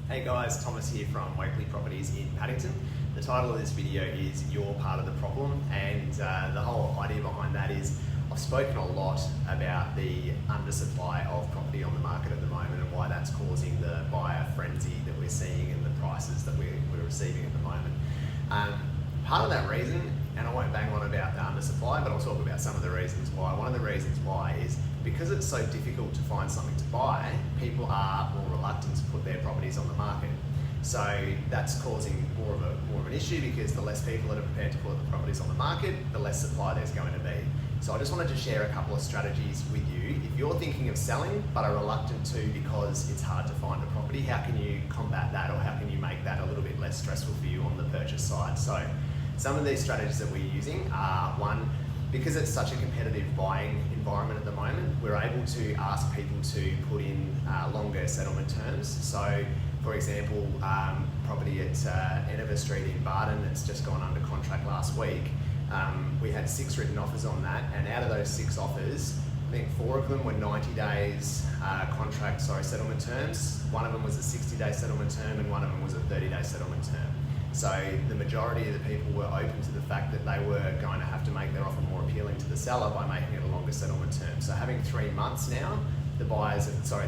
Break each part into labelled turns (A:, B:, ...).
A: Hey guys, Thomas here from Wakely Properties in Paddington. The title of this video is You're Part of the Problem, and the whole idea behind that is I've spoken a lot about the undersupply of property on the market at the moment and why that's causing the buyer frenzy that we're seeing and the prices that we're receiving at the moment. Part of that reason, and I won't bang on about the undersupply, but I'll talk about some of the reasons why. One of the reasons why is because it's so difficult to find something to buy, people are more reluctant to put their properties on the market. So that's causing more of an issue because the less people that are prepared to put the properties on the market, the less supply there's going to be. So I just wanted to share a couple of strategies with you. If you're thinking of selling but are reluctant to because it's hard to find a property, how can you combat that, or how can you make that a little bit less stressful for you on the purchase side? So some of these strategies that we're using are, one, because it's such a competitive buying environment at the moment, we're able to ask people to put in longer settlement terms. So, for example, property at Enova Street in Barton that's just gone under contract last week. We had 6 written offers on that, and out of those 6 offers, I think 4 of them were 90 days settlement terms. One of them was a 60-day settlement term, and one of them was a 30-day settlement term. So the majority of the people were open to the fact that they were going to have to make their offer more appealing to the seller by making it a longer settlement term. So having 3 months now, the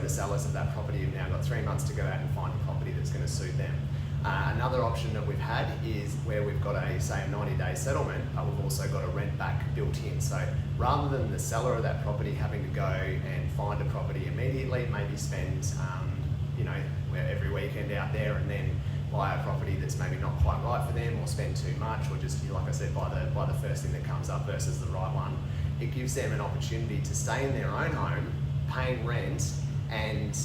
A: sellers of that property have now got 3 months to go out and find a property that's going to suit them. Another option that we've had is where we've got a 90-day settlement, but we've also got a rent back built in. So rather than the seller of that property having to go and find a property immediately, maybe spend every weekend out there and then buy a property that's maybe not quite right for them, or spend too much, or just, like I said, buy the first thing that comes up versus the right one. It gives them an opportunity to stay in their own home, paying rent, and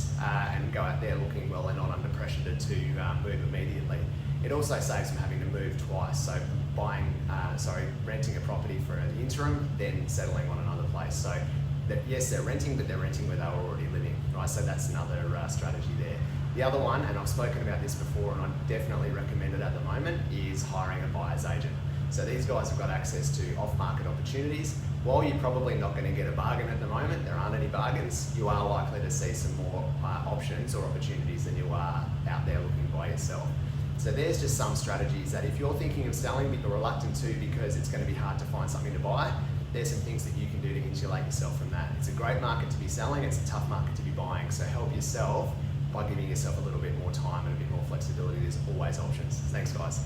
A: go out there looking well and not under pressure to move immediately. It also saves them having to move twice, so renting a property for an interim, then settling on another place. So yes, they're renting, but they're renting where they were already living, right? So that's another strategy there. The other one, and I've spoken about this before and I definitely recommend it at the moment, is hiring a buyer's agent. So these guys have got access to off-market opportunities. While you're probably not going to get a bargain at the moment, there aren't any bargains, you are likely to see some more options or opportunities than you are out there looking by yourself. So there's just some strategies that if you're thinking of selling but you're reluctant to because it's going to be hard to find something to buy, there's some things that you can do to insulate yourself from that. It's a great market to be selling, it's a tough market to be buying, so help yourself by giving yourself a little bit more time and a bit more flexibility. There's always options. Thanks guys.